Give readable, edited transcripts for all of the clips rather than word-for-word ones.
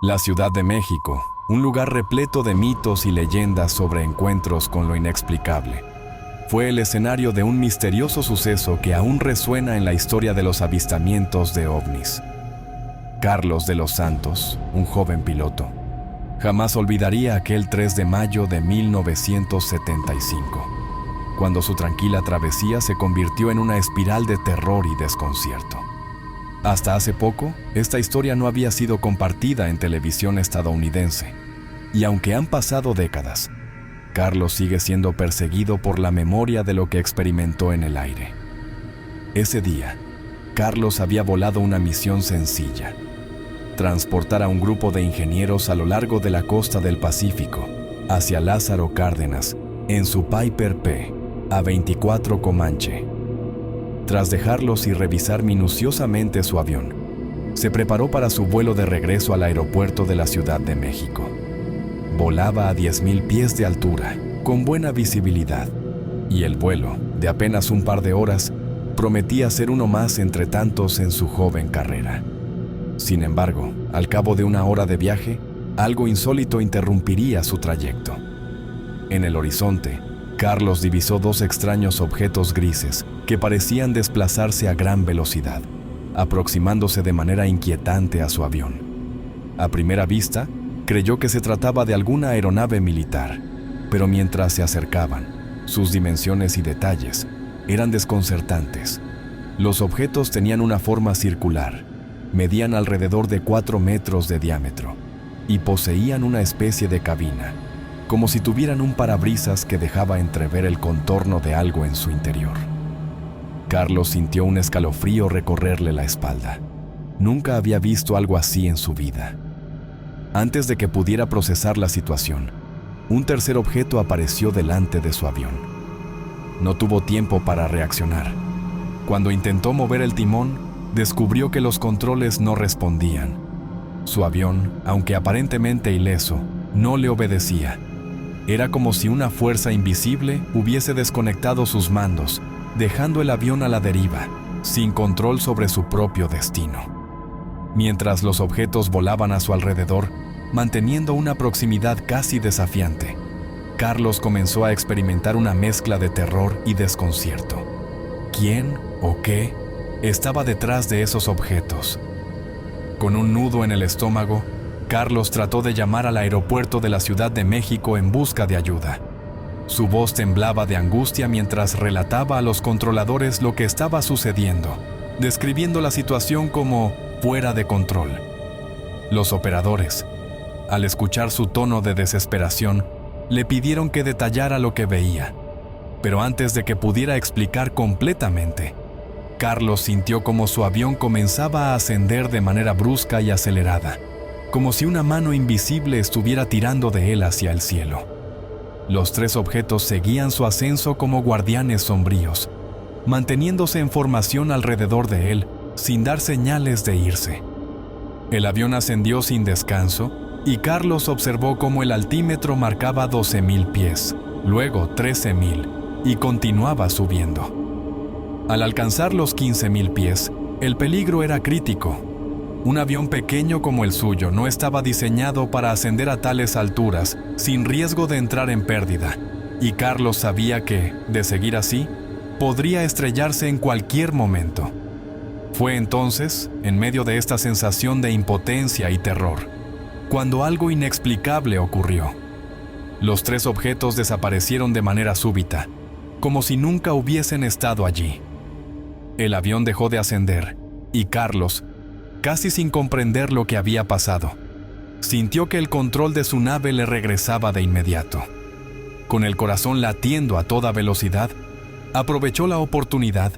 La Ciudad de México, un lugar repleto de mitos y leyendas sobre encuentros con lo inexplicable, fue el escenario de un misterioso suceso que aún resuena en la historia de los avistamientos de ovnis. Carlos de los Santos, un joven piloto, jamás olvidaría aquel 3 de mayo de 1975, cuando su tranquila travesía se convirtió en una espiral de terror y desconcierto. Hasta hace poco, esta historia no había sido compartida en televisión estadounidense, y aunque han pasado décadas, Carlos sigue siendo perseguido por la memoria de lo que experimentó en el aire. Ese día, Carlos había volado una misión sencilla: transportar a un grupo de ingenieros a lo largo de la costa del Pacífico, hacia Lázaro Cárdenas, en su Piper P. A-24 Comanche. Tras dejarlos y revisar minuciosamente su avión, se preparó para su vuelo de regreso al aeropuerto de la Ciudad de México. Volaba a 10,000 pies de altura, con buena visibilidad, y el vuelo, de apenas un par de horas, prometía ser uno más entre tantos en su joven carrera. Sin embargo, al cabo de una hora de viaje, algo insólito interrumpiría su trayecto. En el horizonte, Carlos divisó dos extraños objetos grises que parecían desplazarse a gran velocidad, aproximándose de manera inquietante a su avión. A primera vista, creyó que se trataba de alguna aeronave militar, pero mientras se acercaban, sus dimensiones y detalles eran desconcertantes. Los objetos tenían una forma circular, medían alrededor de 4 metros de diámetro y poseían una especie de cabina, como si tuvieran un parabrisas que dejaba entrever el contorno de algo en su interior. Carlos sintió un escalofrío recorrerle la espalda. Nunca había visto algo así en su vida. Antes de que pudiera procesar la situación, un tercer objeto apareció delante de su avión. No tuvo tiempo para reaccionar. Cuando intentó mover el timón, descubrió que los controles no respondían. Su avión, aunque aparentemente ileso, no le obedecía. Era como si una fuerza invisible hubiese desconectado sus mandos, dejando el avión a la deriva, sin control sobre su propio destino. Mientras los objetos volaban a su alrededor, manteniendo una proximidad casi desafiante, Carlos comenzó a experimentar una mezcla de terror y desconcierto. ¿Quién o qué estaba detrás de esos objetos? Con un nudo en el estómago, Carlos trató de llamar al aeropuerto de la Ciudad de México en busca de ayuda. Su voz temblaba de angustia mientras relataba a los controladores lo que estaba sucediendo, describiendo la situación como fuera de control. Los operadores, al escuchar su tono de desesperación, le pidieron que detallara lo que veía. Pero antes de que pudiera explicar completamente, Carlos sintió como su avión comenzaba a ascender de manera brusca y acelerada, como si una mano invisible estuviera tirando de él hacia el cielo. Los tres objetos seguían su ascenso como guardianes sombríos, manteniéndose en formación alrededor de él, sin dar señales de irse. El avión ascendió sin descanso, y Carlos observó cómo el altímetro marcaba 12,000 pies, luego 13,000, y continuaba subiendo. Al alcanzar los 15,000 pies, el peligro era crítico. Un avión pequeño como el suyo no estaba diseñado para ascender a tales alturas sin riesgo de entrar en pérdida, y Carlos sabía que, de seguir así, podría estrellarse en cualquier momento. Fue entonces, en medio de esta sensación de impotencia y terror, cuando algo inexplicable ocurrió. Los tres objetos desaparecieron de manera súbita, como si nunca hubiesen estado allí. El avión dejó de ascender, y Carlos, casi sin comprender lo que había pasado, sintió que el control de su nave le regresaba de inmediato. Con el corazón latiendo a toda velocidad, aprovechó la oportunidad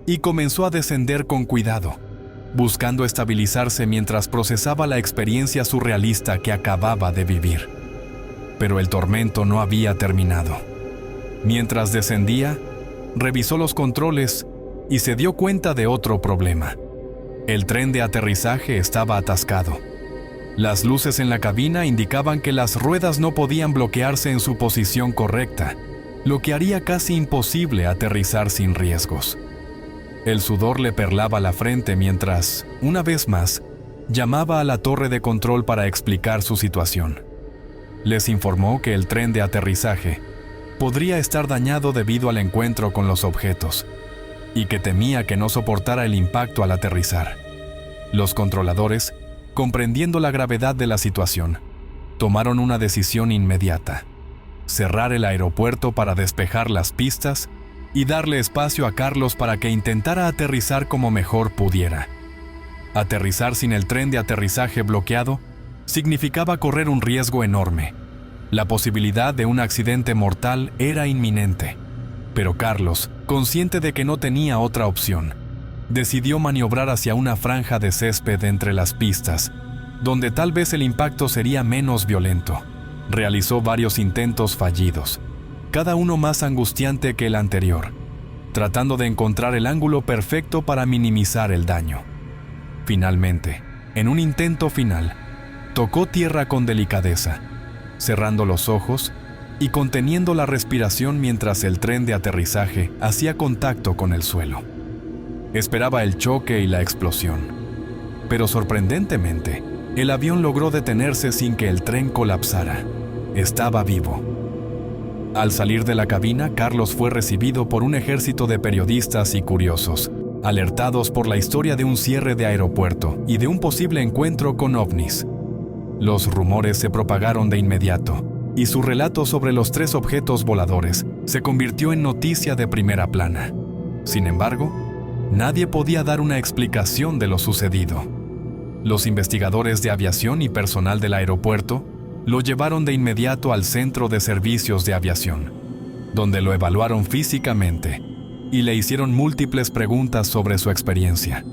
y comenzó a descender con cuidado, buscando estabilizarse mientras procesaba la experiencia surrealista que acababa de vivir. Pero el tormento no había terminado. Mientras descendía, revisó los controles y se dio cuenta de otro problema. El tren de aterrizaje estaba atascado. Las luces en la cabina indicaban que las ruedas no podían bloquearse en su posición correcta, lo que haría casi imposible aterrizar sin riesgos. El sudor le perlaba la frente mientras, una vez más, llamaba a la torre de control para explicar su situación. Les informó que el tren de aterrizaje podría estar dañado debido al encuentro con los objetos y que temía que no soportara el impacto al aterrizar. Los controladores, comprendiendo la gravedad de la situación, tomaron una decisión inmediata: cerrar el aeropuerto para despejar las pistas y darle espacio a Carlos para que intentara aterrizar como mejor pudiera. Aterrizar sin el tren de aterrizaje bloqueado significaba correr un riesgo enorme. La posibilidad de un accidente mortal era inminente. Pero Carlos, consciente de que no tenía otra opción, decidió maniobrar hacia una franja de césped entre las pistas, donde tal vez el impacto sería menos violento. Realizó varios intentos fallidos, cada uno más angustiante que el anterior, tratando de encontrar el ángulo perfecto para minimizar el daño. Finalmente, en un intento final, tocó tierra con delicadeza, cerrando los ojos y conteniendo la respiración mientras el tren de aterrizaje hacía contacto con el suelo. Esperaba el choque y la explosión, pero sorprendentemente, el avión logró detenerse sin que el tren colapsara. Estaba vivo. Al salir de la cabina, Carlos fue recibido por un ejército de periodistas y curiosos, alertados por la historia de un cierre de aeropuerto y de un posible encuentro con ovnis. Los rumores se propagaron de inmediato, y su relato sobre los 3 objetos voladores se convirtió en noticia de primera plana. Sin embargo, nadie podía dar una explicación de lo sucedido. Los investigadores de aviación y personal del aeropuerto lo llevaron de inmediato al Centro de Servicios de Aviación, donde lo evaluaron físicamente y le hicieron múltiples preguntas sobre su experiencia.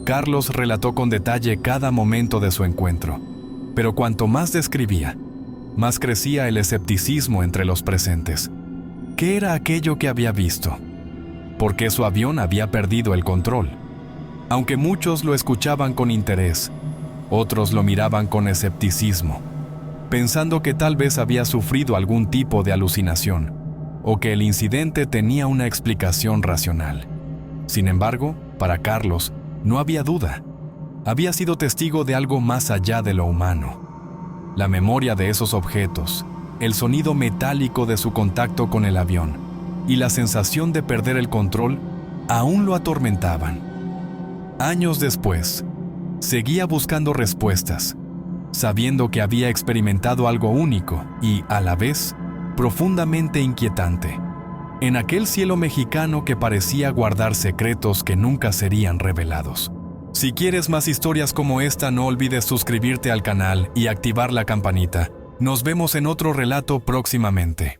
Carlos relató con detalle cada momento de su encuentro, pero cuanto más describía, más crecía el escepticismo entre los presentes. ¿Qué era aquello que había visto? ¿Por qué su avión había perdido el control? Aunque muchos lo escuchaban con interés, otros lo miraban con escepticismo, pensando que tal vez había sufrido algún tipo de alucinación o que el incidente tenía una explicación racional. Sin embargo, para Carlos, no había duda. Había sido testigo de algo más allá de lo humano. La memoria de esos objetos, el sonido metálico de su contacto con el avión y la sensación de perder el control aún lo atormentaban. Años después, seguía buscando respuestas, sabiendo que había experimentado algo único y, a la vez, profundamente inquietante, en aquel cielo mexicano que parecía guardar secretos que nunca serían revelados. Si quieres más historias como esta, no olvides suscribirte al canal y activar la campanita. Nos vemos en otro relato próximamente.